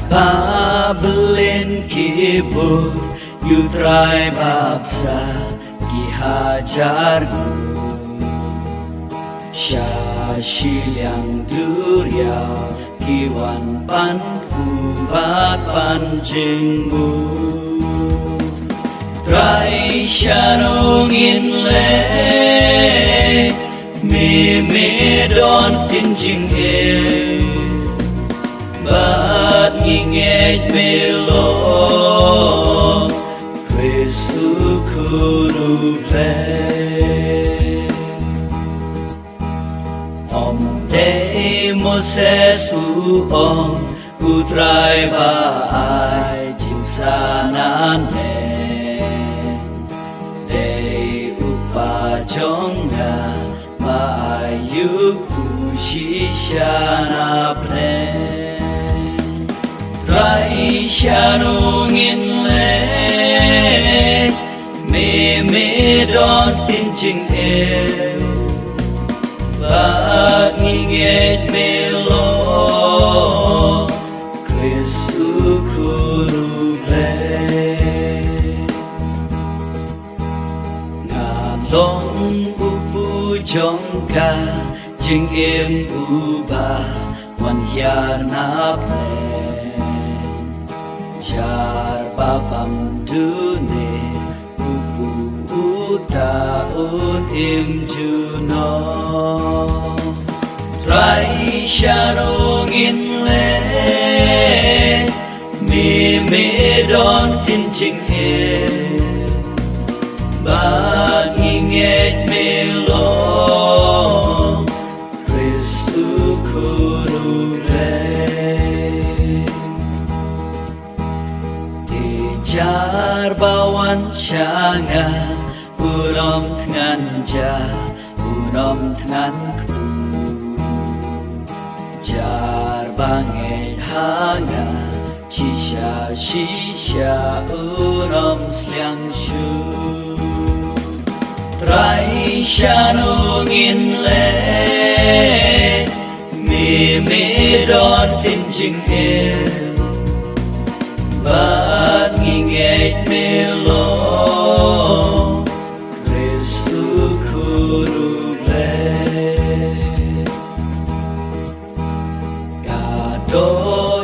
Babelin kibur Yutrai babsa Kihajarku Syashiliang duriau Kiwan panku bat panjengmu Trai sharongin le Mimidon tinjing Bat ngingej melo Kristu kuruple Om te Moses uong Utrai baai jimsanane Dei upajonga Maayu ushishana ple Trai sharongin le Mimidon tinjing Bat ngingej melo Kristu kuruble Ngalong upu jongka Jing im uba Wan hiar na ple Jar babam dune Upu uta un im juno Trai sharongin le Mimidon tinjing Bat ngingej melo Kristu kuruble Jar bawan syanga Unom tnganja Unom tnganku Jar bangej hanga Shisha shisha unom sliang shu Trai sharongin le Mimidon tinjing Bat ngingej melo Kristu kuruble Kado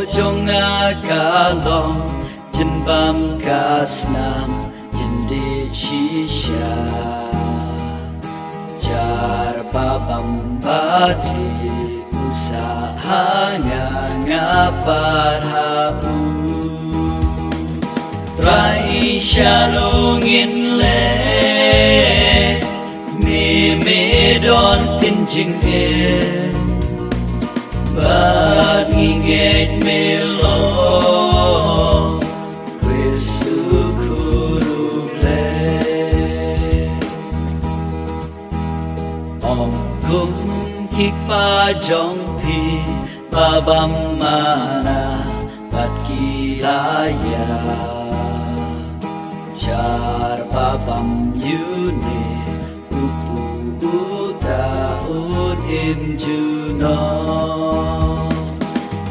jonga kalong Jenbam kasnam Jendi shisha Jar babam badi Usahanya ngapar habu Trai sharongin le Mimidon tinjing Bat ngingej melo Kristu kuruble Om kum kikpa jongpi Babam mana bat kilaya Jar babam yune Upu uta un im juno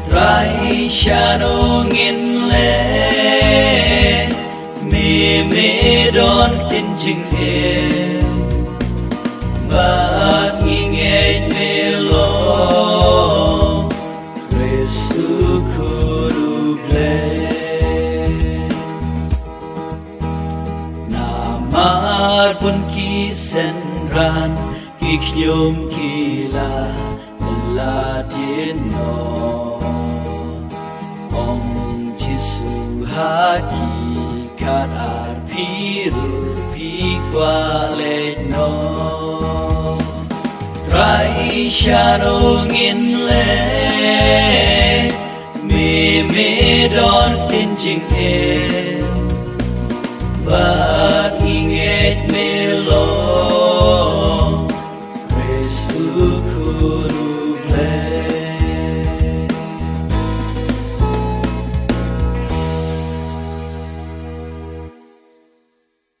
Trai sharongin le Mimidon tinjing Bat ngingej melo Kristu kuruble Namar pun kisenran Kiknyum kila Meladino Om Jisu hakikat arpiru Pikwaleno Trai sharongin le Mimidon tinjing